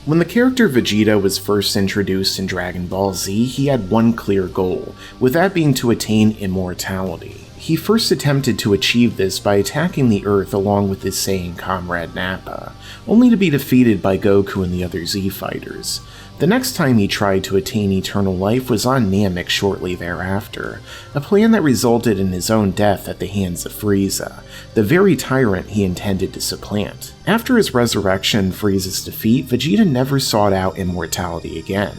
When the character Vegeta was first introduced in Dragon Ball Z, he had one clear goal, with that being to attain immortality. He first attempted to achieve this by attacking the Earth along with his Saiyan comrade Nappa, only to be defeated by Goku and the other Z fighters. The next time he tried to attain eternal life was on Namek shortly thereafter, a plan that resulted in his own death at the hands of Frieza, the very tyrant he intended to supplant. After his resurrection and Frieza's defeat, Vegeta never sought out immortality again.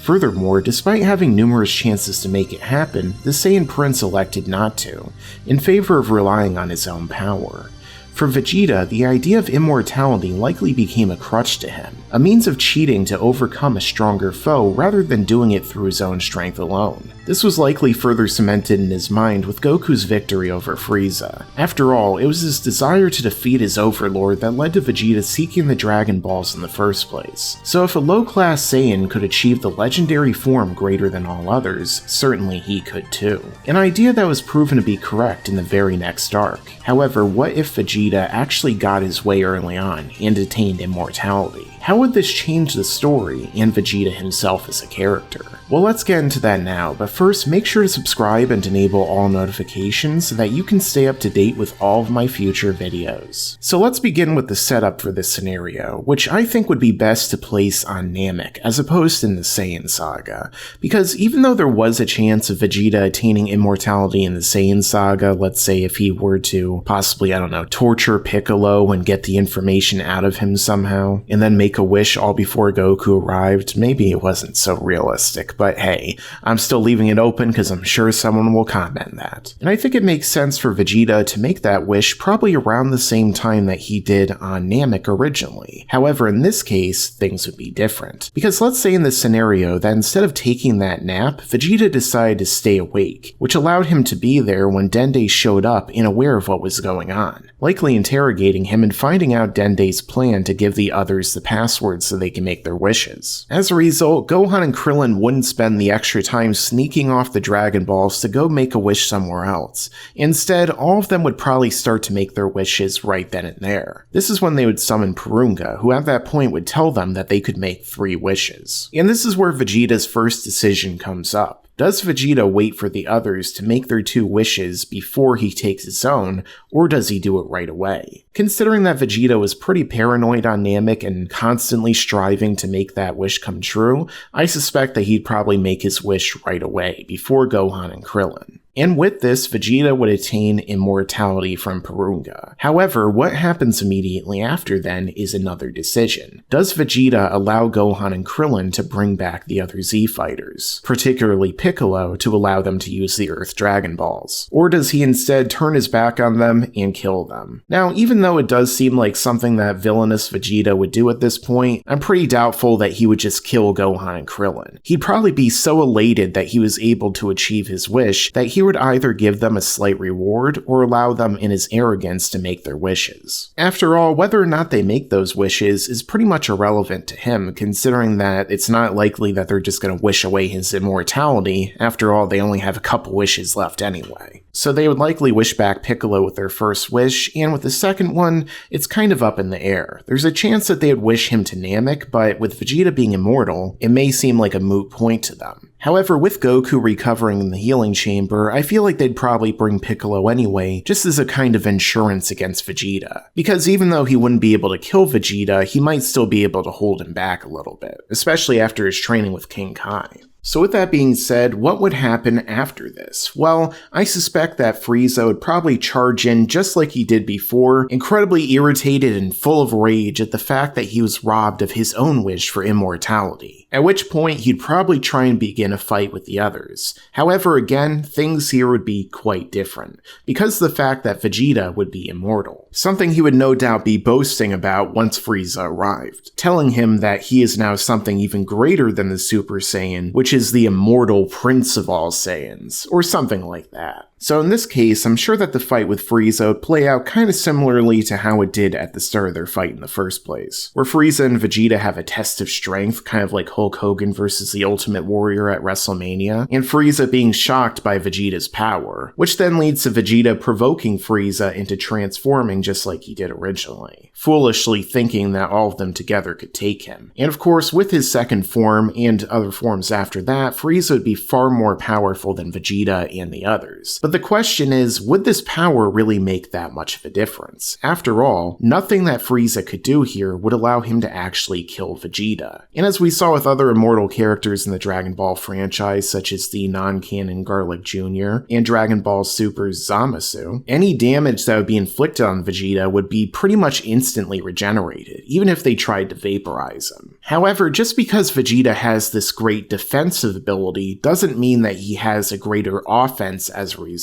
Furthermore, despite having numerous chances to make it happen, the Saiyan Prince elected not to, in favor of relying on his own power. For Vegeta, the idea of immortality likely became a crutch to him, a means of cheating to overcome a stronger foe rather than doing it through his own strength alone. This was likely further cemented in his mind with Goku's victory over Frieza. After all, it was his desire to defeat his overlord that led to Vegeta seeking the Dragon Balls in the first place. So if a low-class Saiyan could achieve the legendary form greater than all others, certainly he could too. An idea that was proven to be correct in the very next arc. However, what if Vegeta actually got his way early on and attained immortality? How would this change the story and Vegeta himself as a character? Well, let's get into that now, but first make sure to subscribe and enable all notifications so that you can stay up to date with all of my future videos. So let's begin with the setup for this scenario, which I think would be best to place on Namek as opposed in the Saiyan saga, because even though there was a chance of Vegeta attaining immortality in the Saiyan saga, let's say if he were to possibly, torture Piccolo and get the information out of him somehow, and then make a wish all before Goku arrived, maybe it wasn't so realistic. But hey, I'm still leaving it open because I'm sure someone will comment that. And I think it makes sense for Vegeta to make that wish probably around the same time that he did on Namek originally. However, in this case, things would be different. Because let's say in this scenario that instead of taking that nap, Vegeta decided to stay awake, which allowed him to be there when Dende showed up and aware of what was going on, likely interrogating him and finding out Dende's plan to give the others the password so they can make their wishes. As a result, Gohan and Krillin wouldn't spend the extra time sneaking off the Dragon Balls to go make a wish somewhere else. Instead, all of them would probably start to make their wishes right then and there. This is when they would summon Porunga, who at that point would tell them that they could make 3 wishes. And this is where Vegeta's first decision comes up. Does Vegeta wait for the others to make their 2 wishes before he takes his own, or does he do it right away? Considering that Vegeta was pretty paranoid on Namek and constantly striving to make that wish come true, I suspect that he'd probably make his wish right away, before Gohan and Krillin. And with this, Vegeta would attain immortality from Porunga. However, what happens immediately after then is another decision. Does Vegeta allow Gohan and Krillin to bring back the other Z fighters, particularly Piccolo, to allow them to use the Earth Dragon Balls? Or does he instead turn his back on them and kill them? Now, even though it does seem like something that villainous Vegeta would do at this point, I'm pretty doubtful that he would just kill Gohan and Krillin. He'd probably be so elated that he was able to achieve his wish that he would either give them a slight reward or allow them in his arrogance to make their wishes. After all, whether or not they make those wishes is pretty much irrelevant to him, considering that it's not likely that they're just going to wish away his immortality. After all, they only have a couple wishes left anyway. So they would likely wish back Piccolo with their first wish, and with the second one, it's kind of up in the air. There's a chance that they would wish him to Namek, but with Vegeta being immortal, it may seem like a moot point to them. However, with Goku recovering in the healing chamber, I feel like they'd probably bring Piccolo anyway, just as a kind of insurance against Vegeta. Because even though he wouldn't be able to kill Vegeta, he might still be able to hold him back a little bit, especially after his training with King Kai. So with that being said, what would happen after this? Well, I suspect that Frieza would probably charge in just like he did before, incredibly irritated and full of rage at the fact that he was robbed of his own wish for immortality. At which point, he'd probably try and begin a fight with the others. However, again, things here would be quite different, because of the fact that Vegeta would be immortal. Something he would no doubt be boasting about once Frieza arrived, telling him that he is now something even greater than the Super Saiyan, which is the immortal prince of all Saiyans, or something like that. So in this case, I'm sure that the fight with Frieza would play out kind of similarly to how it did at the start of their fight in the first place, where Frieza and Vegeta have a test of strength, kind of like Hulk Hogan versus the Ultimate Warrior at WrestleMania, and Frieza being shocked by Vegeta's power, which then leads to Vegeta provoking Frieza into transforming just like he did originally, foolishly thinking that all of them together could take him. And of course, with his second form and other forms after that, Frieza would be far more powerful than Vegeta and the others. But the question is, would this power really make that much of a difference? After all, nothing that Frieza could do here would allow him to actually kill Vegeta. And as we saw with other immortal characters in the Dragon Ball franchise, such as the non-canon Garlic Jr. and Dragon Ball Super's Zamasu, any damage that would be inflicted on Vegeta would be pretty much instantly regenerated, even if they tried to vaporize him. However, just because Vegeta has this great defensive ability doesn't mean that he has a greater offense as a result.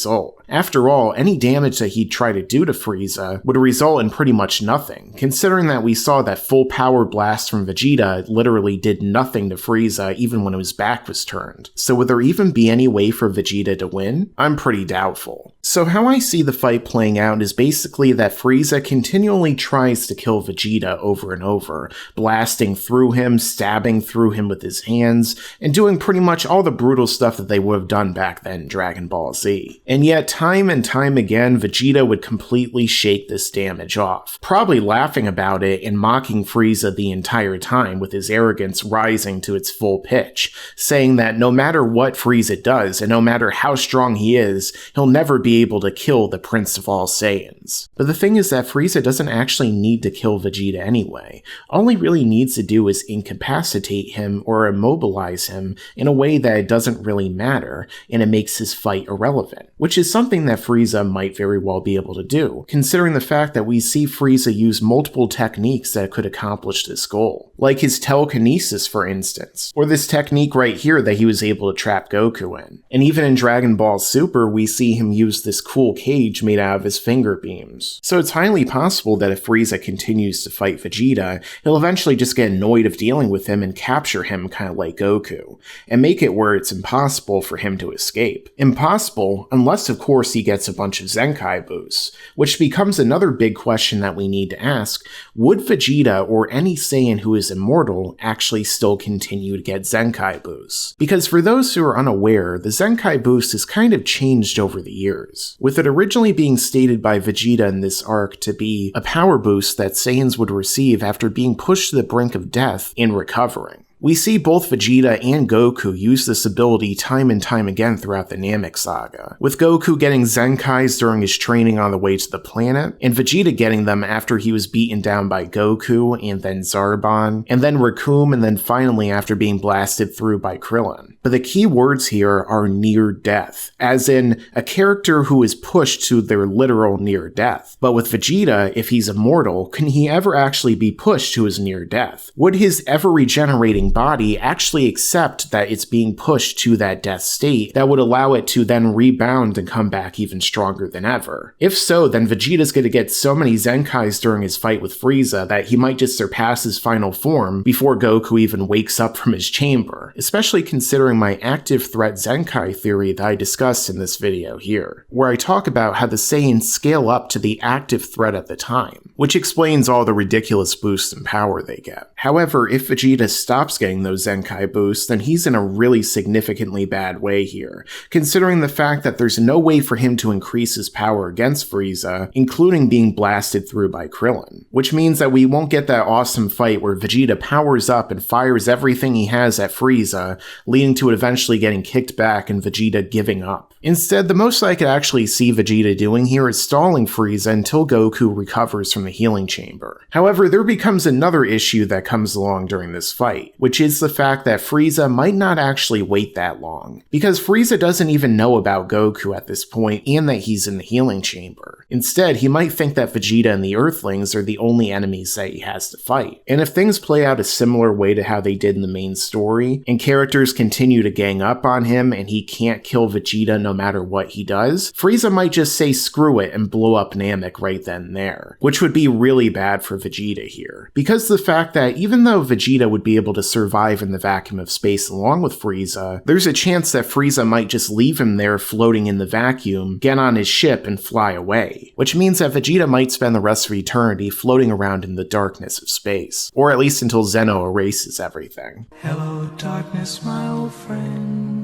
After all, any damage that he'd try to do to Frieza would result in pretty much nothing, considering that we saw that full power blast from Vegeta literally did nothing to Frieza even when his back was turned. So would there even be any way for Vegeta to win? I'm pretty doubtful. So how I see the fight playing out is basically that Frieza continually tries to kill Vegeta over and over, blasting through him, stabbing through him with his hands, and doing pretty much all the brutal stuff that they would have done back then in Dragon Ball Z. And yet, time and time again, Vegeta would completely shake this damage off, probably laughing about it and mocking Frieza the entire time, with his arrogance rising to its full pitch, saying that no matter what Frieza does, and no matter how strong he is, he'll never be able to kill the Prince of all Saiyans. But the thing is that Frieza doesn't actually need to kill Vegeta anyway. All he really needs to do is incapacitate him or immobilize him in a way that it doesn't really matter, and it makes his fight irrelevant, which is something that Frieza might very well be able to do, considering the fact that we see Frieza use multiple techniques that could accomplish this goal, like his telekinesis for instance, or this technique right here that he was able to trap Goku in. And even in Dragon Ball Super, we see him use this cool cage made out of his finger beams. So it's highly possible that if Frieza continues to fight Vegeta, he'll eventually just get annoyed of dealing with him and capture him kind of like Goku, and make it where it's impossible for him to escape. Impossible, unless of course he gets a bunch of Zenkai boosts, which becomes another big question that we need to ask: would Vegeta or any Saiyan who is immortal actually still continue to get Zenkai boosts? Because for those who are unaware, the Zenkai boost has kind of changed over the years, with it originally being stated by Vegeta in this arc to be a power boost that Saiyans would receive after being pushed to the brink of death and recovering. We see both Vegeta and Goku use this ability time and time again throughout the Namek saga, with Goku getting Zenkais during his training on the way to the planet, and Vegeta getting them after he was beaten down by Goku, and then Zarbon, and then Recoome, and then finally after being blasted through by Krillin. But the key words here are near death, as in a character who is pushed to their literal near death. But with Vegeta, if he's immortal, can he ever actually be pushed to his near death? Would his ever regenerating body actually accept that it's being pushed to that death state that would allow it to then rebound and come back even stronger than ever? If so, then Vegeta's going to get so many Zenkais during his fight with Frieza that he might just surpass his final form before Goku even wakes up from his chamber, especially considering my active threat Zenkai theory that I discussed in this video here, where I talk about how the Saiyans scale up to the active threat at the time, which explains all the ridiculous boosts in power they get. However, if Vegeta stops getting those Zenkai boosts, then he's in a really significantly bad way here, considering the fact that there's no way for him to increase his power against Frieza, including being blasted through by Krillin, which means that we won't get that awesome fight where Vegeta powers up and fires everything he has at Frieza, leading to it eventually getting kicked back and Vegeta giving up. Instead, the most I could actually see Vegeta doing here is stalling Frieza until Goku recovers from the healing chamber. However, there becomes another issue that comes along during this fight, which is the fact that Frieza might not actually wait that long, because Frieza doesn't even know about Goku at this point and that he's in the healing chamber. Instead, he might think that Vegeta and the Earthlings are the only enemies that he has to fight. And if things play out a similar way to how they did in the main story, and characters continue to gang up on him and he can't kill Vegeta no matter what he does, Frieza might just say screw it and blow up Namek right then and there, which would be really bad for Vegeta here. Because the fact that even though Vegeta would be able to survive in the vacuum of space along with Frieza, there's a chance that Frieza might just leave him there floating in the vacuum, get on his ship, and fly away. Which means that Vegeta might spend the rest of eternity floating around in the darkness of space. Or at least until Zeno erases everything. Hello, darkness, my old friend.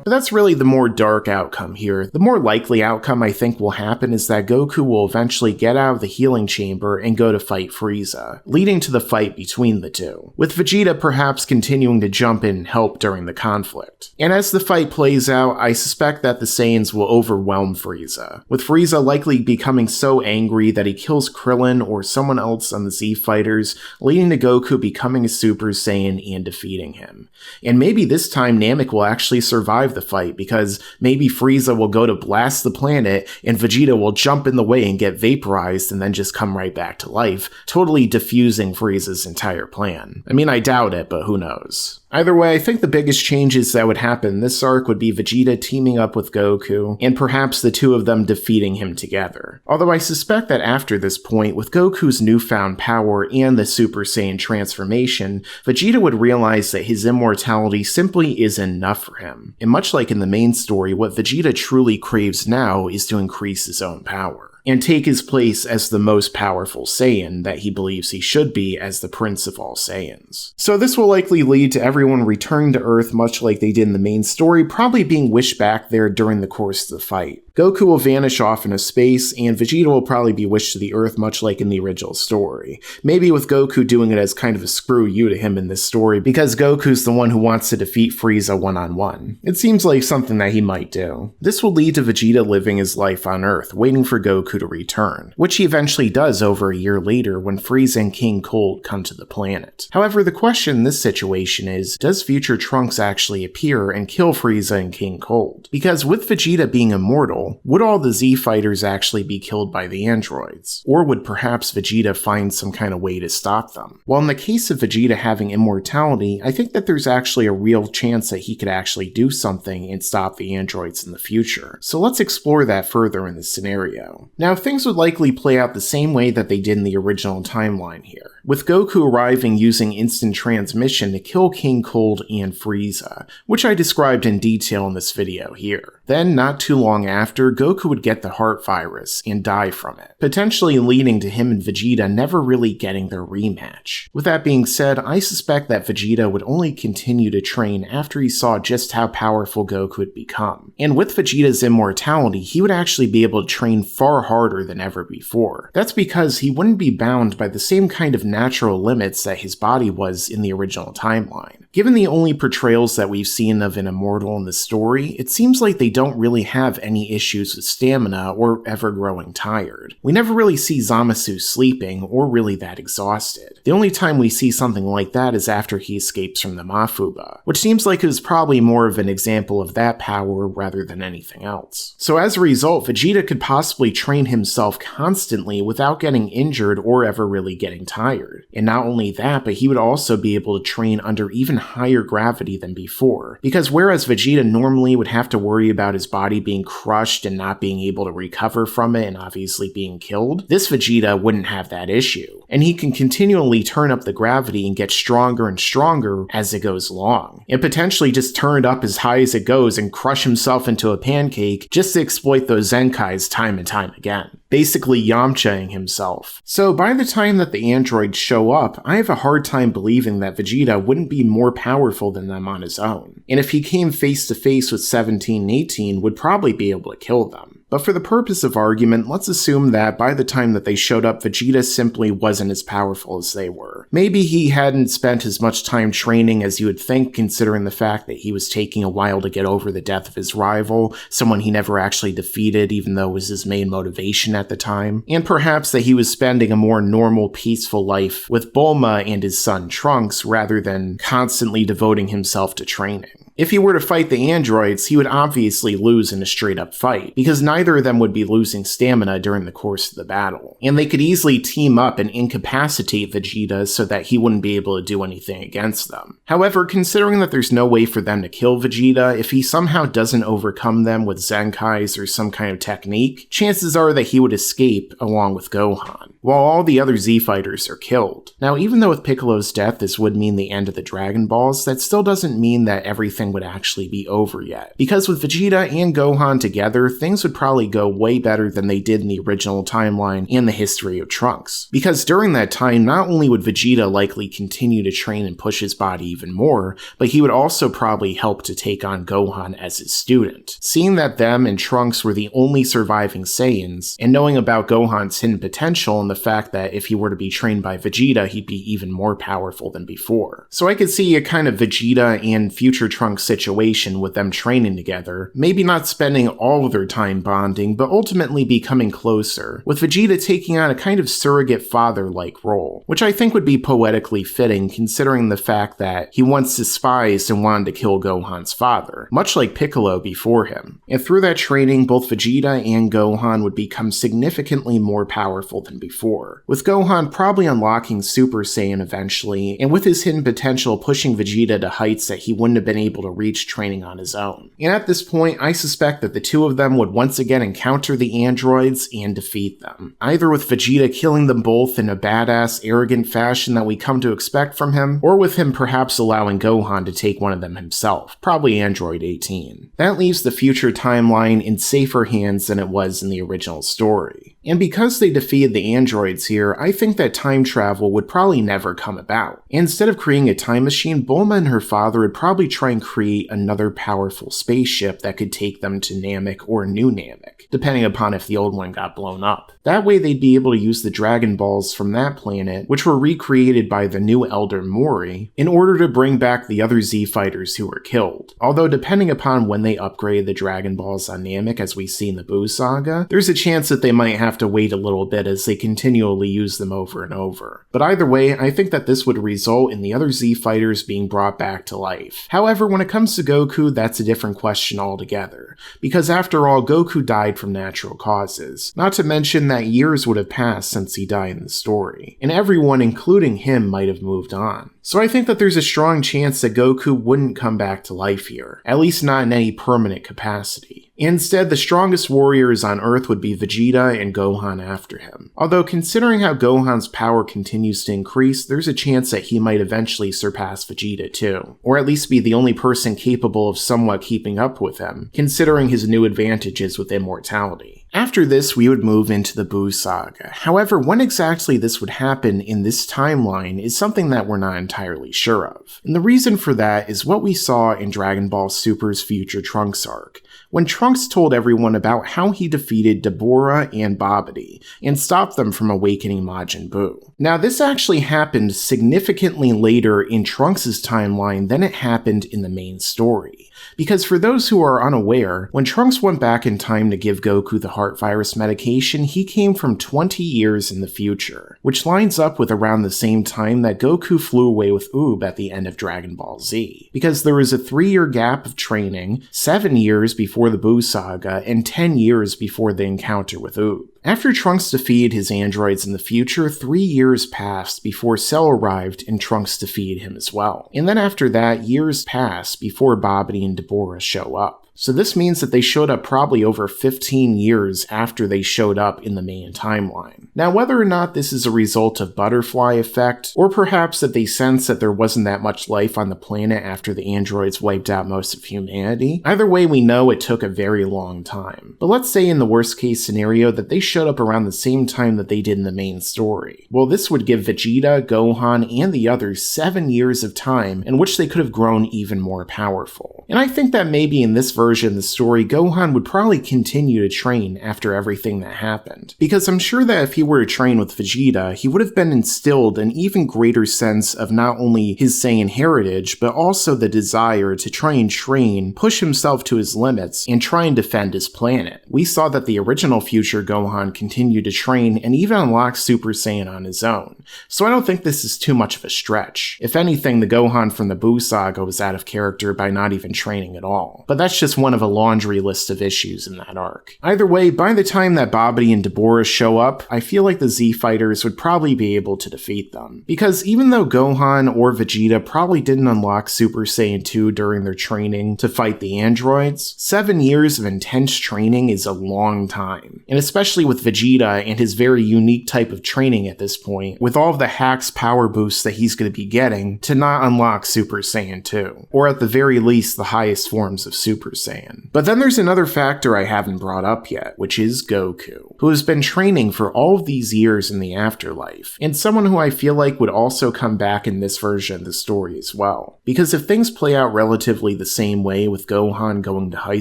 But that's really the more dark outcome here. The more likely outcome I think will happen is that Goku will eventually get out of the healing chamber and go to fight Frieza, leading to the fight between the two, with Vegeta perhaps continuing to jump in and help during the conflict. And as the fight plays out, I suspect that the Saiyans will overwhelm Frieza, with Frieza likely becoming so angry that he kills Krillin or someone else on the Z Fighters, leading to Goku becoming a Super Saiyan and defeating him. And maybe this time Namek will actually survive the fight, because maybe Frieza will go to blast the planet and Vegeta will jump in the way and get vaporized and then just come right back to life, totally defusing Frieza's entire plan. I mean, I doubt it, but who knows. Either way, I think the biggest changes that would happen in this arc would be Vegeta teaming up with Goku, and perhaps the two of them defeating him together. Although I suspect that after this point, with Goku's newfound power and the Super Saiyan transformation, Vegeta would realize that his immortality simply isn't enough for him. And much like in the main story, what Vegeta truly craves now is to increase his own power and take his place as the most powerful Saiyan that he believes he should be as the Prince of all Saiyans. So this will likely lead to everyone returning to Earth much like they did in the main story, probably being wished back there during the course of the fight. Goku will vanish off into space, and Vegeta will probably be wished to the Earth much like in the original story. Maybe with Goku doing it as kind of a screw you to him in this story, because Goku's the one who wants to defeat Frieza one-on-one. It seems like something that he might do. This will lead to Vegeta living his life on Earth, waiting for Goku to return, which he eventually does over a year later when Frieza and King Cold come to the planet. However, the question in this situation is, does future Trunks actually appear and kill Frieza and King Cold? Because with Vegeta being immortal, would all the Z Fighters actually be killed by the androids? Or would perhaps Vegeta find some kind of way to stop them? Well, in the case of Vegeta having immortality, I think that there's actually a real chance that he could actually do something and stop the androids in the future. So let's explore that further in this scenario. Now, things would likely play out the same way that they did in the original timeline here, with Goku arriving using instant transmission to kill King Cold and Frieza, which I described in detail in this video here. Then, not too long after, Goku would get the heart virus and die from it, potentially leading to him and Vegeta never really getting their rematch. With that being said, I suspect that Vegeta would only continue to train after he saw just how powerful Goku had become. And with Vegeta's immortality, he would actually be able to train far harder than ever before. That's because he wouldn't be bound by the same kind of natural limits that his body was in the original timeline. Given the only portrayals that we've seen of an immortal in the story, it seems like they don't really have any issues with stamina or ever growing tired. We never really see Zamasu sleeping or really that exhausted. The only time we see something like that is after he escapes from the Mafuba, which seems like it was probably more of an example of that power rather than anything else. So as a result, Vegeta could possibly train himself constantly without getting injured or ever really getting tired. And not only that, but he would also be able to train under even higher gravity than before, because whereas Vegeta normally would have to worry about his body being crushed and not being able to recover from it and obviously being killed, this Vegeta wouldn't have that issue, and he can continually turn up the gravity and get stronger and stronger as it goes along, and potentially just turn it up as high as it goes and crush himself into a pancake just to exploit those Zenkais time and time again, basically Yamchaing himself. So by the time that the androids show up, I have a hard time believing that Vegeta wouldn't be more powerful than them on his own, and if he came face to face with 17 and 18, would probably be able to kill them. But for the purpose of argument, let's assume that by the time that they showed up, Vegeta simply wasn't as powerful as they were. Maybe he hadn't spent as much time training as you would think, considering the fact that he was taking a while to get over the death of his rival, someone he never actually defeated even though it was his main motivation at the time. And perhaps that he was spending a more normal, peaceful life with Bulma and his son Trunks rather than constantly devoting himself to training. If he were to fight the androids, he would obviously lose in a straight-up fight, because neither of them would be losing stamina during the course of the battle. And they could easily team up and incapacitate Vegeta so that he wouldn't be able to do anything against them. However, considering that there's no way for them to kill Vegeta, if he somehow doesn't overcome them with Zenkais or some kind of technique, chances are that he would escape along with Gohan, while all the other Z fighters are killed. Now, even though with Piccolo's death this would mean the end of the Dragon Balls, that still doesn't mean that everything would actually be over yet. Because with Vegeta and Gohan together, things would probably go way better than they did in the original timeline and the history of Trunks. Because during that time, not only would Vegeta likely continue to train and push his body even more, but he would also probably help to take on Gohan as his student. Seeing that them and Trunks were the only surviving Saiyans, and knowing about Gohan's hidden potential and the fact that if he were to be trained by Vegeta, he'd be even more powerful than before. So I could see a kind of Vegeta and future Trunks situation with them training together, maybe not spending all of their time bonding, but ultimately becoming closer, with Vegeta taking on a kind of surrogate father-like role, which I think would be poetically fitting considering the fact that he once despised and wanted to kill Gohan's father, much like Piccolo before him. And through that training, both Vegeta and Gohan would become significantly more powerful than before, with Gohan probably unlocking Super Saiyan eventually, and with his hidden potential pushing Vegeta to heights that he wouldn't have been able to reach training on his own. And at this point, I suspect that the two of them would once again encounter the androids and defeat them, either with Vegeta killing them both in a badass, arrogant fashion that we come to expect from him, or with him perhaps allowing Gohan to take one of them himself, probably Android 18. That leaves the future timeline in safer hands than it was in the original story. And because they defeated the androids here, I think that time travel would probably never come about. Instead of creating a time machine, Bulma and her father would probably try and create another powerful spaceship that could take them to Namek or New Namek, depending upon if the old one got blown up. That way they'd be able to use the Dragon Balls from that planet, which were recreated by the new Elder Mori, in order to bring back the other Z fighters who were killed. Although depending upon when they upgrade the Dragon Balls on Namek, as we see in the Buu saga, there's a chance that they might have to wait a little bit as they continually use them over and over. But either way, I think that this would result in the other Z fighters being brought back to life. However, when it comes to Goku, that's a different question altogether, because after all, Goku died from natural causes, not to mention that years would have passed since he died in the story, and everyone, including him, might have moved on. So I think that there's a strong chance that Goku wouldn't come back to life here, at least not in any permanent capacity. Instead, the strongest warriors on Earth would be Vegeta and Gohan after him. Although considering how Gohan's power continues to increase, there's a chance that he might eventually surpass Vegeta too, or at least be the only person capable of somewhat keeping up with him, considering his new advantages with immortality. After this, we would move into the Buu saga. However, when exactly this would happen in this timeline is something that we're not entirely sure of. And the reason for that is what we saw in Dragon Ball Super's Future Trunks arc, when Trunks told everyone about how he defeated Dabura and Babidi, and stopped them from awakening Majin Buu. Now, this actually happened significantly later in Trunks' timeline than it happened in the main story. Because for those who are unaware, when Trunks went back in time to give Goku the heart virus medication, he came from 20 years in the future, which lines up with around the same time that Goku flew away with Oob at the end of Dragon Ball Z. Because there was a 3-year gap of training, 7 years before the Buu saga, and 10 years before the encounter with Oob. After Trunks defeated his androids in the future, 3 years passed before Cell arrived and Trunks defeated him as well. And then after that, years passed before Babidi and Dabura show up. So this means that they showed up probably over 15 years after they showed up in the main timeline. Now, whether or not this is a result of butterfly effect, or perhaps that they sensed that there wasn't that much life on the planet after the androids wiped out most of humanity, either way we know it took a very long time. But let's say in the worst case scenario that they showed up around the same time that they did in the main story. Well, this would give Vegeta, Gohan, and the others 7 years of time in which they could have grown even more powerful. And I think that maybe in this version of the story, Gohan would probably continue to train after everything that happened. Because I'm sure that if he were to train with Vegeta, he would have been instilled an even greater sense of not only his Saiyan heritage, but also the desire to try and train, push himself to his limits, and try and defend his planet. We saw that the original future Gohan continued to train and even unlocked Super Saiyan on his own. So I don't think this is too much of a stretch. If anything, the Gohan from the Buu saga was out of character by not even training at all. But that's just one of a laundry list of issues in that arc. Either way, by the time that Babidi and Deborah show up, I feel like the Z Fighters would probably be able to defeat them. Because even though Gohan or Vegeta probably didn't unlock Super Saiyan 2 during their training to fight the androids, 7 years of intense training is a long time. And especially with Vegeta and his very unique type of training at this point, with all of the hacks power boosts that he's going to be getting to not unlock Super Saiyan 2, or at the very least the highest forms of Super Saiyan. But then there's another factor I haven't brought up yet, which is Goku, who has been training for all of these years in the afterlife, and someone who I feel like would also come back in this version of the story as well. Because if things play out relatively the same way with Gohan going to high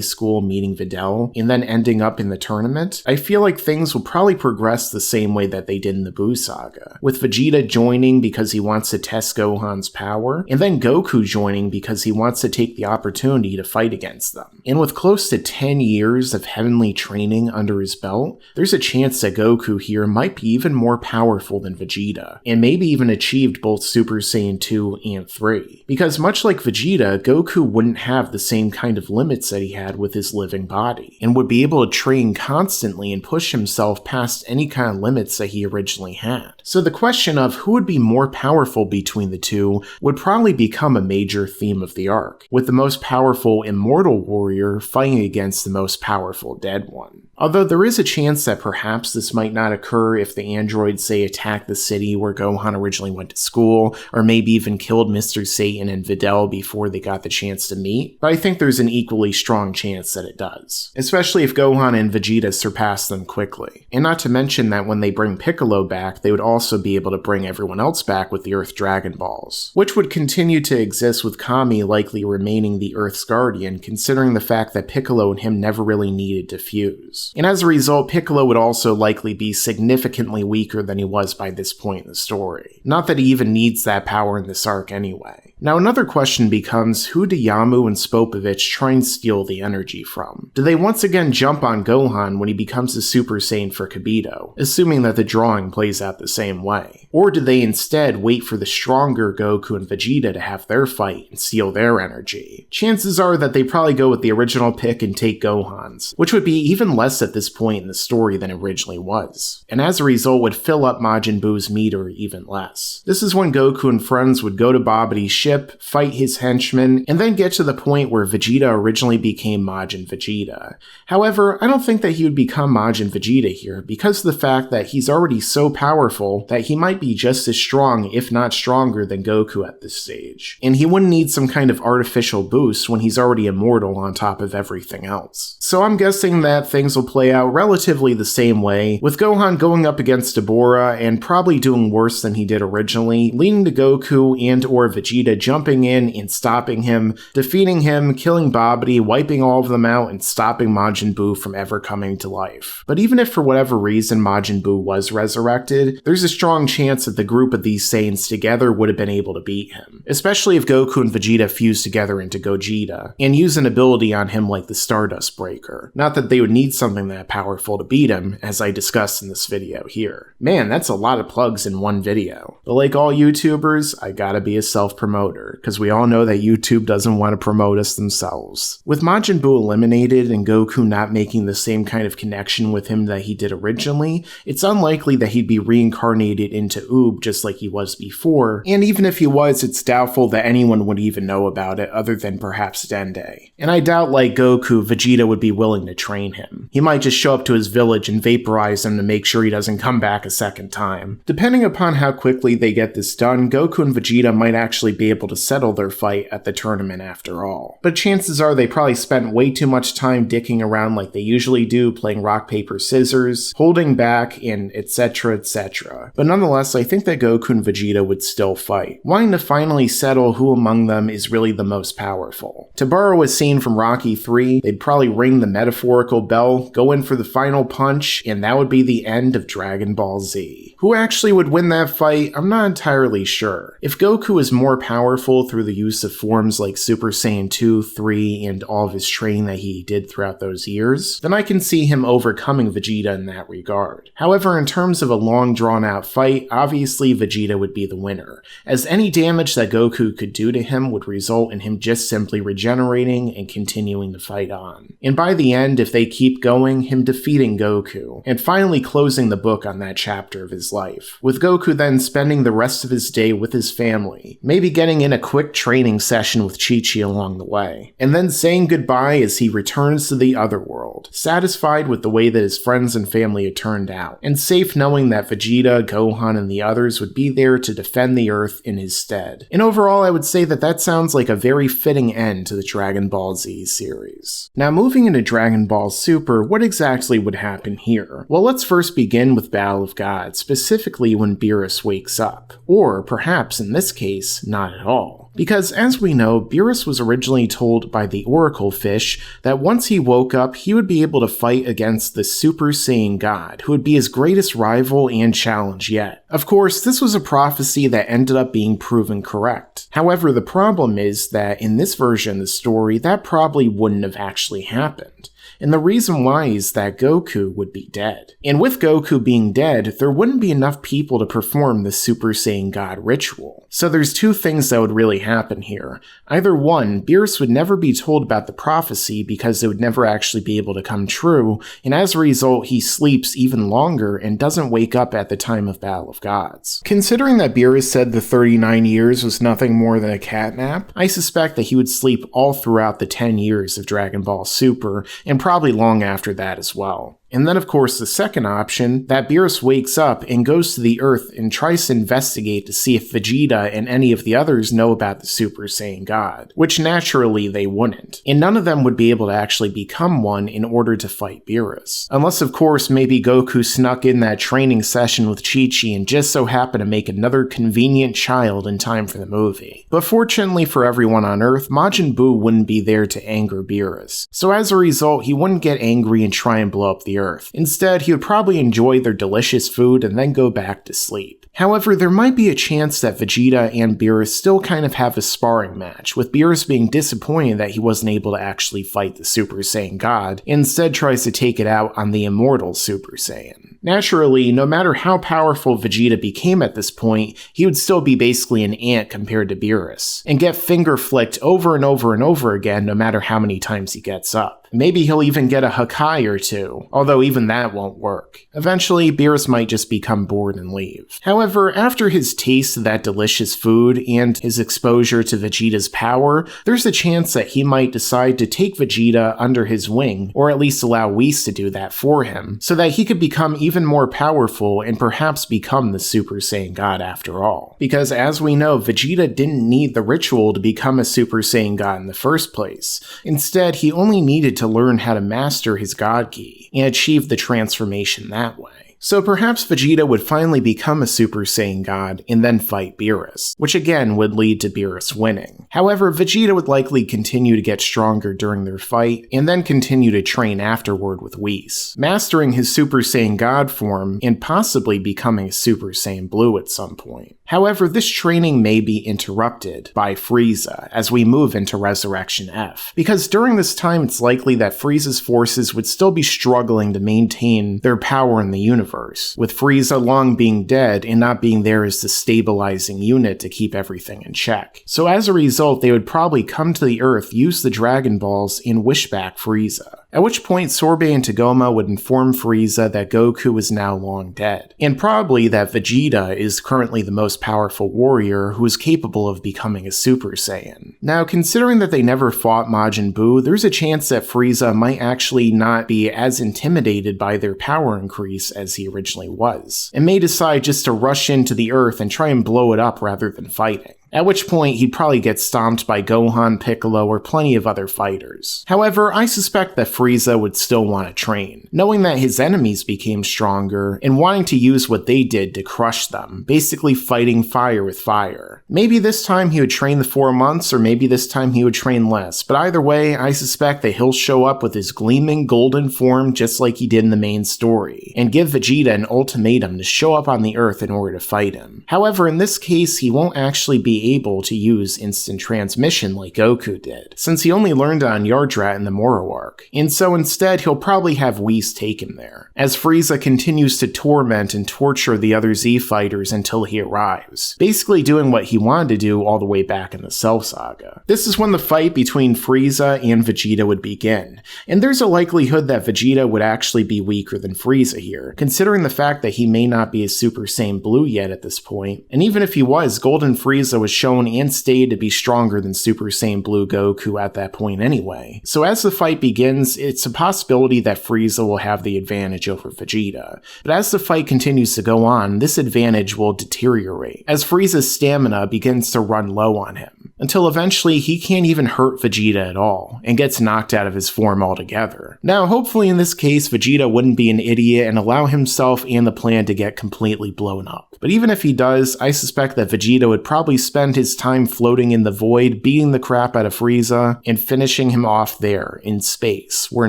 school, meeting Videl, and then ending up in the tournament, I feel like things will probably progress the same way that they did in the Buu saga, with Vegeta joining because he wants to test Gohan's power, and then Goku joining because he wants to take the opportunity to fight against them. And with close to 10 years of heavenly training under his belt, there's a chance that Goku here might be even more powerful than Vegeta, and maybe even achieved both Super Saiyan 2 and 3. Because much like Vegeta, Goku wouldn't have the same kind of limits that he had with his living body, and would be able to train constantly and push himself past any kind of limits that he originally had. So the question of who would be more powerful between the two would probably become a major theme of the arc, with the most powerful immortal warrior fighting against the most powerful dead one. Although there is a chance that perhaps this might not occur if the androids, say, attack the city where Gohan originally went to school, or maybe even killed Mr. Satan and Videl before they got the chance to meet, but I think there's an equally strong chance that it does. Especially if Gohan and Vegeta surpass them quickly. And not to mention that when they bring Piccolo back, they would also be able to bring everyone else back with the Earth Dragon Balls, which would continue to exist with Kami likely remaining the Earth's guardian, considering the fact that Piccolo and him never really needed to fuse. And as a result, Piccolo would also likely be significantly weaker than he was by this point in the story. Not that he even needs that power in this arc anyway. Now another question becomes, who do Yamu and Spopovich try and steal the energy from? Do they once again jump on Gohan when he becomes a Super Saiyan for Kibito, assuming that the drawing plays out the same way? Or do they instead wait for the stronger Goku and Vegeta to have their fight and steal their energy? Chances are that they probably go with the original pick and take Gohan's, which would be even less at this point in the story than it originally was, and as a result would fill up Majin Buu's meter even less. This is when Goku and friends would go to Babidi's ship, fight his henchmen, and then get to the point where Vegeta originally became Majin Vegeta. However, I don't think that he would become Majin Vegeta here because of the fact that he's already so powerful that he might be just as strong, if not stronger, than Goku at this stage. And he wouldn't need some kind of artificial boost when he's already immortal on top of everything else. So I'm guessing that things will play out relatively the same way, with Gohan going up against Deborah and probably doing worse than he did originally, leading to Goku and or Vegeta jumping in and stopping him, defeating him, killing Babidi, wiping all of them out, and stopping Majin Buu from ever coming to life. But even if for whatever reason Majin Buu was resurrected, there's a strong chance that the group of these Saiyans together would have been able to beat him, especially if Goku and Vegeta fused together into Gogeta, and use an ability on him like the Stardust Breaker. Not that they would need something that powerful to beat him, as I discussed in this video here. Man, that's a lot of plugs in one video. But like all YouTubers, I gotta be a self-promoter, because we all know that YouTube doesn't want to promote us themselves. With Majin Buu eliminated and Goku not making the same kind of connection with him that he did originally, it's unlikely that he'd be reincarnated into Oob just like he was before, and even if he was, it's doubtful that anyone would even know about it other than perhaps Dende. And I doubt, like Goku, Vegeta would be willing to train him. He might just show up to his village and vaporize him to make sure he doesn't come back a second time. Depending upon how quickly they get this done, Goku and Vegeta might actually be able to settle their fight at the tournament after all. But chances are they probably spent way too much time dicking around like they usually do, playing rock, paper, scissors, holding back, and etc, etc. But nonetheless, I think that Goku and Vegeta would still fight, wanting to finally settle who among them is really the most powerful. To borrow a scene from Rocky 3, they'd probably ring the metaphorical bell, go in for the final punch, and that would be the end of Dragon Ball Z. Who actually would win that fight, I'm not entirely sure. If Goku is more powerful powerful through the use of forms like Super Saiyan 2, 3, and all of his training that he did throughout those years, then I can see him overcoming Vegeta in that regard. However, in terms of a long drawn-out fight, obviously Vegeta would be the winner, as any damage that Goku could do to him would result in him just simply regenerating and continuing to fight on. And by the end, if they keep going, him defeating Goku, and finally closing the book on that chapter of his life, with Goku then spending the rest of his day with his family, maybe getting in a quick training session with Chi-Chi along the way, and then saying goodbye as he returns to the other world, satisfied with the way that his friends and family had turned out, and safe knowing that Vegeta, Gohan, and the others would be there to defend the Earth in his stead. And overall, I would say that that sounds like a very fitting end to the Dragon Ball Z series. Now moving into Dragon Ball Super, what exactly would happen here? Well, let's first begin with Battle of Gods, specifically when Beerus wakes up. Or perhaps in this case, not at all. Because as we know, Beerus was originally told by the Oracle Fish that once he woke up, he would be able to fight against the Super Saiyan God, who would be his greatest rival and challenge yet. Of course, this was a prophecy that ended up being proven correct. However, the problem is that in this version of the story, that probably wouldn't have actually happened. And the reason why is that Goku would be dead. And with Goku being dead, there wouldn't be enough people to perform the Super Saiyan God ritual. So there's two things that would really happen here. Either one, Beerus would never be told about the prophecy because it would never actually be able to come true, and as a result he sleeps even longer and doesn't wake up at the time of Battle of Gods. Considering that Beerus said the 39 years was nothing more than a catnap, I suspect that he would sleep all throughout the 10 years of Dragon Ball Super, and probably long after that as well. And then of course the second option, that Beerus wakes up and goes to the Earth and tries to investigate to see if Vegeta and any of the others know about the Super Saiyan God, which naturally they wouldn't. And none of them would be able to actually become one in order to fight Beerus. Unless of course maybe Goku snuck in that training session with Chi-Chi and just so happened to make another convenient child in time for the movie. But fortunately for everyone on Earth, Majin Buu wouldn't be there to anger Beerus. So as a result, he wouldn't get angry and try and blow up the Earth. Instead, he would probably enjoy their delicious food and then go back to sleep. However, there might be a chance that Vegeta and Beerus still kind of have a sparring match, with Beerus being disappointed that he wasn't able to actually fight the Super Saiyan God, and instead tries to take it out on the immortal Super Saiyan. Naturally, no matter how powerful Vegeta became at this point, he would still be basically an ant compared to Beerus, and get finger flicked over and over and over again no matter how many times he gets up. Maybe he'll even get a Hakai or two, although even that won't work. Eventually, Beerus might just become bored and leave. However, after his taste of that delicious food and his exposure to Vegeta's power, there's a chance that he might decide to take Vegeta under his wing, or at least allow Whis to do that for him, so that he could become even more powerful and perhaps become the Super Saiyan God after all. Because as we know, Vegeta didn't need the ritual to become a Super Saiyan God in the first place. Instead, he only needed to learn how to master his God Ki and achieve the transformation that way. So perhaps Vegeta would finally become a Super Saiyan God and then fight Beerus, which again would lead to Beerus winning. However, Vegeta would likely continue to get stronger during their fight and then continue to train afterward with Whis, mastering his Super Saiyan God form and possibly becoming a Super Saiyan Blue at some point. However, this training may be interrupted by Frieza as we move into Resurrection F, because during this time it's likely that Frieza's forces would still be struggling to maintain their power in the universe, with Frieza long being dead and not being there as the stabilizing unit to keep everything in check. So as a result, they would probably come to the Earth, use the Dragon Balls, and wish back Frieza. At which point Sorbet and Tagoma would inform Frieza that Goku is now long dead, and probably that Vegeta is currently the most powerful warrior who is capable of becoming a Super Saiyan. Now, considering that they never fought Majin Buu, there's a chance that Frieza might actually not be as intimidated by their power increase as he originally was, and may decide just to rush into the Earth and try and blow it up rather than fighting. At which point, he'd probably get stomped by Gohan, Piccolo, or plenty of other fighters. However, I suspect that Frieza would still want to train, knowing that his enemies became stronger, and wanting to use what they did to crush them, basically fighting fire with fire. Maybe this time he would train the 4 months, or maybe this time he would train less, but either way, I suspect that he'll show up with his gleaming golden form just like he did in the main story, and give Vegeta an ultimatum to show up on the Earth in order to fight him. However, in this case, he won't actually be be able to use instant transmission like Goku did, since he only learned on Yardrat in the Moro arc, and so instead he'll probably have Whis take him there, as Frieza continues to torment and torture the other Z fighters until he arrives, basically doing what he wanted to do all the way back in the Cell Saga. This is when the fight between Frieza and Vegeta would begin, and there's a likelihood that Vegeta would actually be weaker than Frieza here, considering the fact that he may not be a Super Saiyan Blue yet at this point, and even if he was, Golden Frieza was shown and stated to be stronger than Super Saiyan Blue Goku at that point anyway. So as the fight begins, it's a possibility that Frieza will have the advantage over Vegeta, but as the fight continues to go on, this advantage will deteriorate, as Frieza's stamina begins to run low on him, until eventually he can't even hurt Vegeta at all, and gets knocked out of his form altogether. Now hopefully in this case Vegeta wouldn't be an idiot and allow himself and the plan to get completely blown up. But even if he does, I suspect that Vegeta would probably spend his time floating in the void, beating the crap out of Frieza, and finishing him off there, in space, where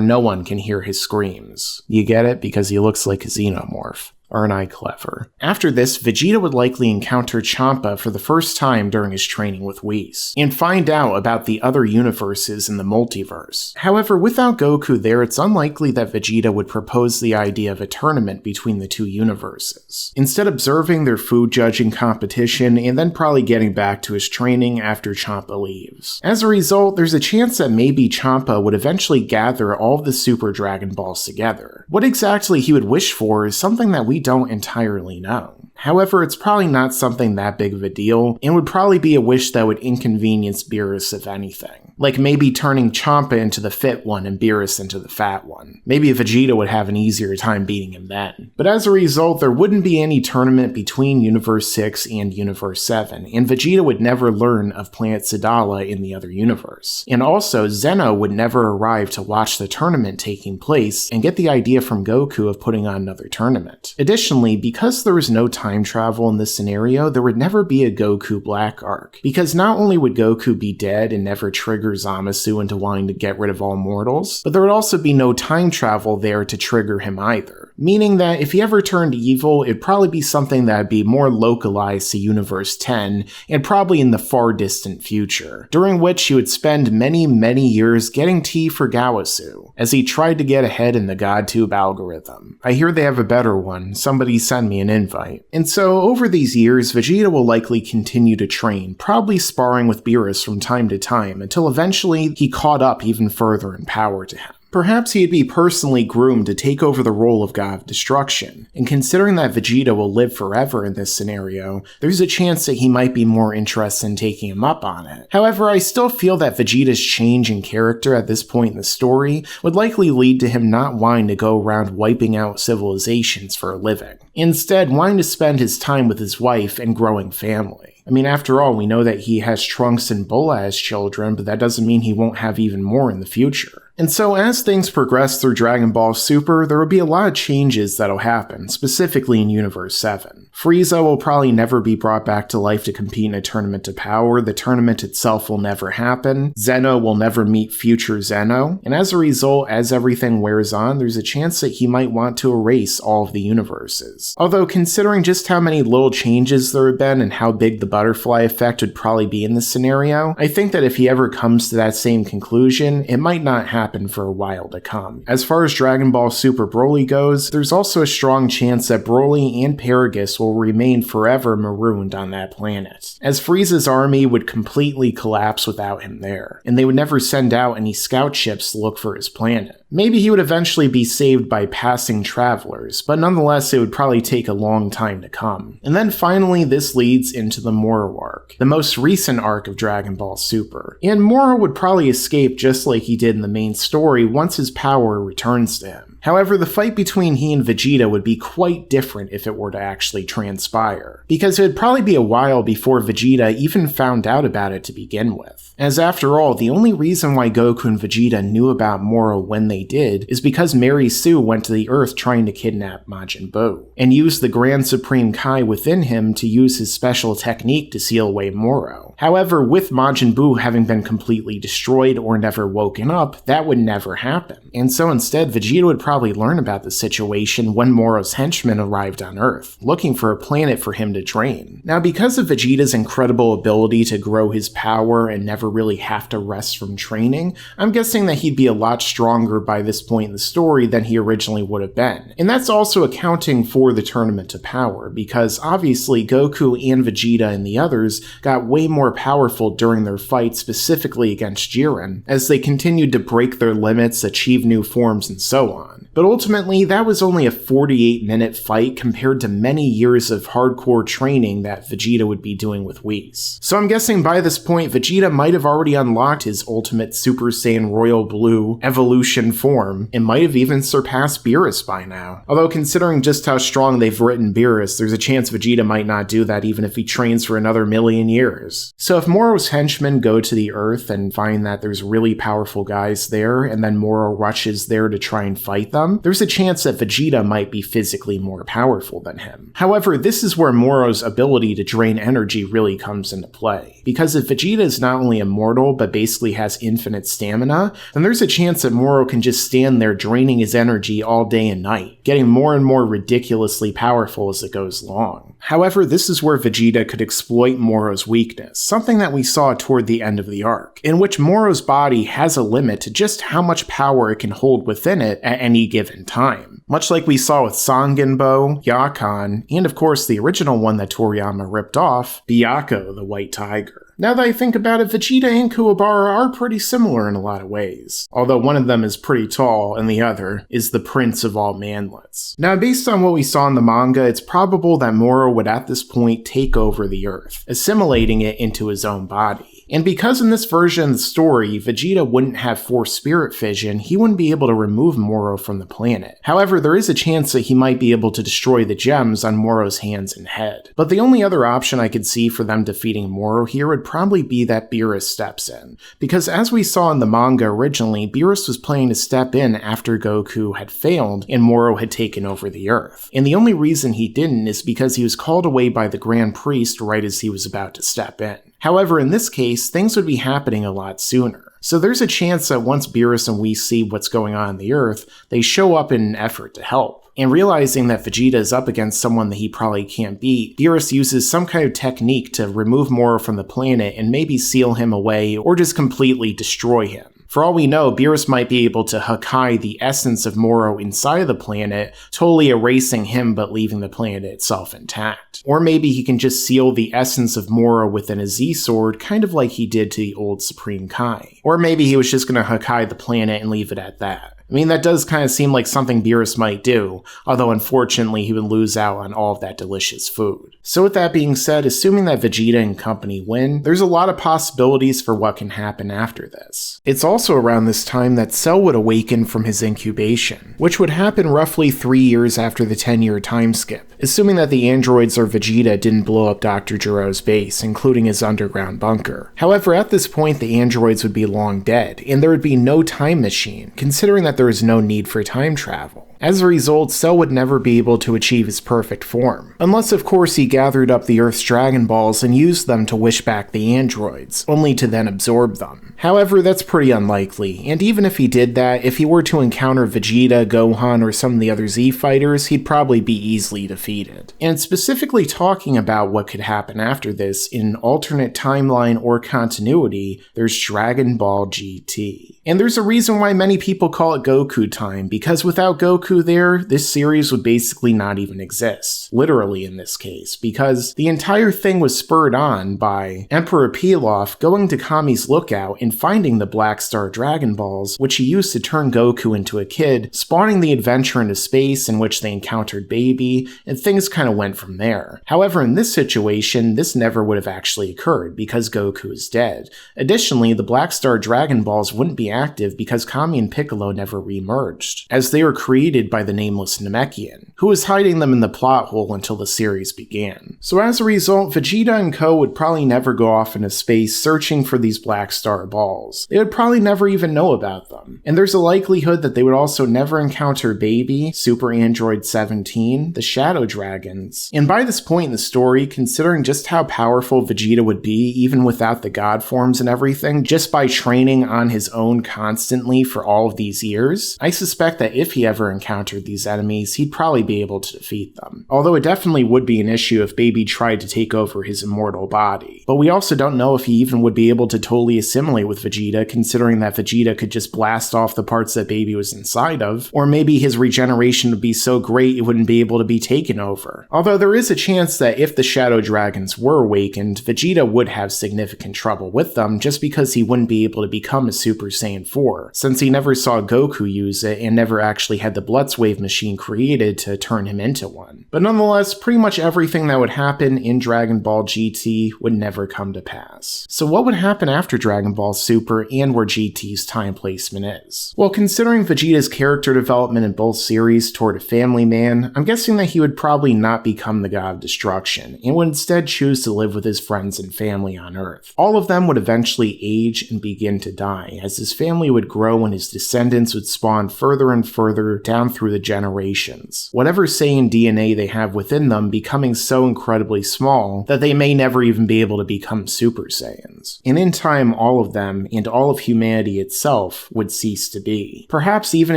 no one can hear his screams. You get it? Because he looks like a xenomorph. Aren't I clever? After this, Vegeta would likely encounter Champa for the first time during his training with Whis, and find out about the other universes in the multiverse. However, without Goku there, it's unlikely that Vegeta would propose the idea of a tournament between the two universes, instead observing their food judging competition and then probably getting back to his training after Champa leaves. As a result, there's a chance that maybe Champa would eventually gather all of the Super Dragon Balls together. What exactly he would wish for is something that we don't entirely know. However, it's probably not something that big of a deal, and would probably be a wish that would inconvenience Beerus if anything. Like maybe turning Champa into the fit one and Beerus into the fat one. Maybe Vegeta would have an easier time beating him then. But as a result, there wouldn't be any tournament between Universe 6 and Universe 7, and Vegeta would never learn of Planet Sadala in the other universe. And also, Zeno would never arrive to watch the tournament taking place and get the idea from Goku of putting on another tournament. Additionally, because there was no time travel in this scenario, there would never be a Goku Black arc, because not only would Goku be dead and never trigger Zamasu into wanting to get rid of all mortals, but there would also be no time travel there to trigger him either. Meaning that if he ever turned evil, it'd probably be something that'd be more localized to Universe 10, and probably in the far distant future, during which he would spend many years getting tea for Gawasu, as he tried to get ahead in the GodTube algorithm. I hear they have a better one, somebody send me an invite. And so, over these years, Vegeta will likely continue to train, probably sparring with Beerus from time to time, until eventually he caught up even further in power to him. Perhaps he'd be personally groomed to take over the role of God of Destruction, and considering that Vegeta will live forever in this scenario, there's a chance that he might be more interested in taking him up on it. However, I still feel that Vegeta's change in character at this point in the story would likely lead to him not wanting to go around wiping out civilizations for a living, instead wanting to spend his time with his wife and growing family. I mean, after all, we know that he has Trunks and Bulla as children, but that doesn't mean he won't have even more in the future. And so as things progress through Dragon Ball Super, there will be a lot of changes that'll happen, specifically in Universe 7. Frieza will probably never be brought back to life to compete in a Tournament of Power, the tournament itself will never happen, Zeno will never meet future Zeno, and as a result, as everything wears on, there's a chance that he might want to erase all of the universes. Although considering just how many little changes there have been and how big the butterfly effect would probably be in this scenario, I think that if he ever comes to that same conclusion, it might not happen for a while to come. As far as Dragon Ball Super Broly goes, there's also a strong chance that Broly and Paragus will remain forever marooned on that planet, as Frieza's army would completely collapse without him there, and they would never send out any scout ships to look for his planet. Maybe he would eventually be saved by passing travelers, but nonetheless it would probably take a long time to come. And then finally this leads into the Moro arc, the most recent arc of Dragon Ball Super. And Moro would probably escape just like he did in the main story once his power returns to him. However, the fight between he and Vegeta would be quite different if it were to actually transpire, because it would probably be a while before Vegeta even found out about it to begin with. As after all, the only reason why Goku and Vegeta knew about Moro when they did is because Mary Sue went to the Earth trying to kidnap Majin Buu, and used the Grand Supreme Kai within him to use his special technique to seal away Moro. However, with Majin Buu having been completely destroyed or never woken up, that would never happen. And so instead, Vegeta would probably learn about the situation when Moro's henchmen arrived on Earth, looking for a planet for him to drain. Now, because of Vegeta's incredible ability to grow his power and never really have to rest from training, I'm guessing that he'd be a lot stronger by this point in the story than he originally would have been. And that's also accounting for the Tournament to Power, because obviously Goku and Vegeta and the others got way more powerful during their fight specifically against Jiren, as they continued to break their limits, achieve new forms, and so on. But ultimately, that was only a 48-minute fight compared to many years of hardcore training that Vegeta would be doing with Whis. So I'm guessing by this point, Vegeta might have already unlocked his ultimate Super Saiyan Royal Blue evolution form, and might have even surpassed Beerus by now. Although considering just how strong they've written Beerus, there's a chance Vegeta might not do that even if he trains for another million years. So if Moro's henchmen go to the Earth and find that there's really powerful guys there, and then Moro rushes there to try and fight them, there's a chance that Vegeta might be physically more powerful than him. However, this is where Moro's ability to drain energy really comes into play. Because if Vegeta is not only immortal, but basically has infinite stamina, then there's a chance that Moro can just stand there draining his energy all day and night, getting more and more ridiculously powerful as it goes along. However, this is where Vegeta could exploit Moro's weakness, something that we saw toward the end of the arc, in which Moro's body has a limit to just how much power it can hold within it at any given time. Much like we saw with Sangenbo, Yakan, and of course the original one that Toriyama ripped off, Byakko the White Tiger. Now that I think about it, Vegeta and Kuwabara are pretty similar in a lot of ways, although one of them is pretty tall and the other is the prince of all manlets. Now, based on what we saw in the manga, it's probable that Moro would at this point take over the Earth, assimilating it into his own body. And because in this version of the story, Vegeta wouldn't have Force Spirit Vision, he wouldn't be able to remove Moro from the planet. However, there is a chance that he might be able to destroy the gems on Moro's hands and head. But the only other option I could see for them defeating Moro here would probably be that Beerus steps in. Because as we saw in the manga originally, Beerus was planning to step in after Goku had failed and Moro had taken over the Earth. And the only reason he didn't is because he was called away by the Grand Priest right as he was about to step in. However, in this case, things would be happening a lot sooner. So there's a chance that once Beerus and Whis see what's going on in the Earth, they show up in an effort to help. And realizing that Vegeta is up against someone that he probably can't beat, Beerus uses some kind of technique to remove Moro from the planet and maybe seal him away or just completely destroy him. For all we know, Beerus might be able to Hakai the essence of Moro inside of the planet, totally erasing him but leaving the planet itself intact. Or maybe he can just seal the essence of Moro within a Z-Sword, kind of like he did to the old Supreme Kai. Or maybe he was just going to Hakai the planet and leave it at that. I mean, that does kind of seem like something Beerus might do, although unfortunately he would lose out on all of that delicious food. So with that being said, assuming that Vegeta and company win, there's a lot of possibilities for what can happen after this. It's also around this time that Cell would awaken from his incubation, which would happen roughly 3 years after the 10-year time skip, assuming that the androids or Vegeta didn't blow up Dr. Gero's base, including his underground bunker. However, at this point the androids would be long dead, and there would be no time machine, considering that there is no need for time travel. As a result, Cell would never be able to achieve his perfect form, unless of course he gathered up the Earth's Dragon Balls and used them to wish back the androids, only to then absorb them. However, that's pretty unlikely, and even if he did that, if he were to encounter Vegeta, Gohan, or some of the other Z fighters, he'd probably be easily defeated. And specifically talking about what could happen after this, in an alternate timeline or continuity, there's Dragon Ball GT. And there's a reason why many people call it Goku time, because without Goku there, this series would basically not even exist. Literally in this case, because the entire thing was spurred on by Emperor Pilaf going to Kami's lookout and finding the Black Star Dragon Balls, which he used to turn Goku into a kid, spawning the adventure into space in which they encountered Baby, and things kind of went from there. However, in this situation, this never would have actually occurred because Goku is dead. Additionally, the Black Star Dragon Balls wouldn't be active because Kami and Piccolo never re-merged, as they were created created by the nameless Namekian, who was hiding them in the plot hole until the series began. So as a result, Vegeta and co would probably never go off into space searching for these black star balls. They would probably never even know about them. And there's a likelihood that they would also never encounter Baby, Super Android 17, the Shadow Dragons. And by this point in the story, considering just how powerful Vegeta would be even without the god forms and everything, just by training on his own constantly for all of these years, I suspect that if he ever encountered these enemies, he'd probably be able to defeat them. Although it definitely would be an issue if Baby tried to take over his immortal body. But we also don't know if he even would be able to totally assimilate with Vegeta, considering that Vegeta could just blast off the parts that Baby was inside of, or maybe his regeneration would be so great it wouldn't be able to be taken over. Although there is a chance that if the Shadow Dragons were awakened, Vegeta would have significant trouble with them just because he wouldn't be able to become a Super Saiyan 4, since he never saw Goku use it and never actually had the Blitzwave machine created to turn him into one. But nonetheless, pretty much everything that would happen in Dragon Ball GT would never come to pass. So what would happen after Dragon Ball Super and where GT's time placement is? Well, considering Vegeta's character development in both series toward a family man, I'm guessing that he would probably not become the God of Destruction, and would instead choose to live with his friends and family on Earth. All of them would eventually age and begin to die, as his family would grow and his descendants would spawn further and further down through the generations. Whatever Saiyan DNA they have within them becoming so incredibly small that they may never even be able to become Super Saiyans. And in time, all of them, and all of humanity itself, would cease to be. Perhaps even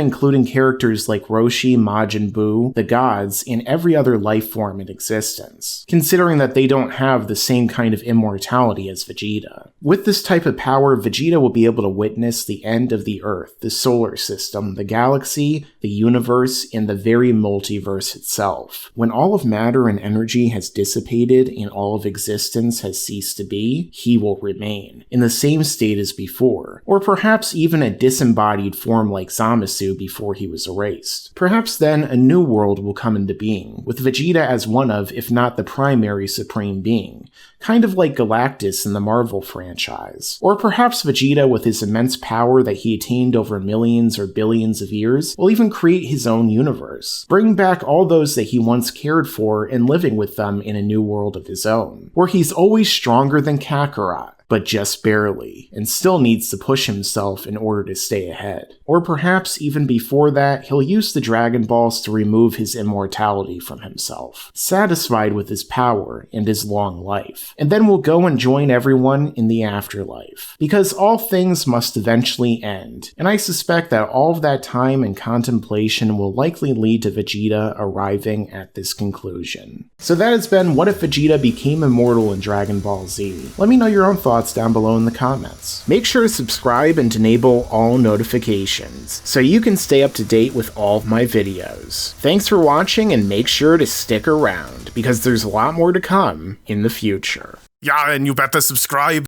including characters like Roshi, Majin Buu, the gods, and every other life form in existence, considering that they don't have the same kind of immortality as Vegeta. With this type of power, Vegeta will be able to witness the end of the Earth, the solar system, the galaxy, the universe, and the very multiverse itself. When all of matter and energy has dissipated and all of existence has ceased to be, he will remain, in the same state as before, or perhaps even a disembodied form like Zamasu before he was erased. Perhaps then a new world will come into being, with Vegeta as one of, if not the primary supreme being, kind of like Galactus in the Marvel franchise. Or perhaps Vegeta, with his immense power that he attained over millions or billions of years, will even create his own universe, bring back all those that he once cared for and living with them in a new world of his own, where he's always stronger than Kakarot, but just barely, and still needs to push himself in order to stay ahead. Or perhaps even before that, he'll use the Dragon Balls to remove his immortality from himself, satisfied with his power and his long life, and then will go and join everyone in the afterlife. Because all things must eventually end, and I suspect that all of that time and contemplation will likely lead to Vegeta arriving at this conclusion. So that has been What If Vegeta Became Immortal in Dragon Ball Z? Let me know your own thoughts down below in the comments. Make sure to subscribe and enable all notifications so you can stay up to date with all of my videos. Thanks for watching, and make sure to stick around because there's a lot more to come in the future. Yeah, and you better subscribe.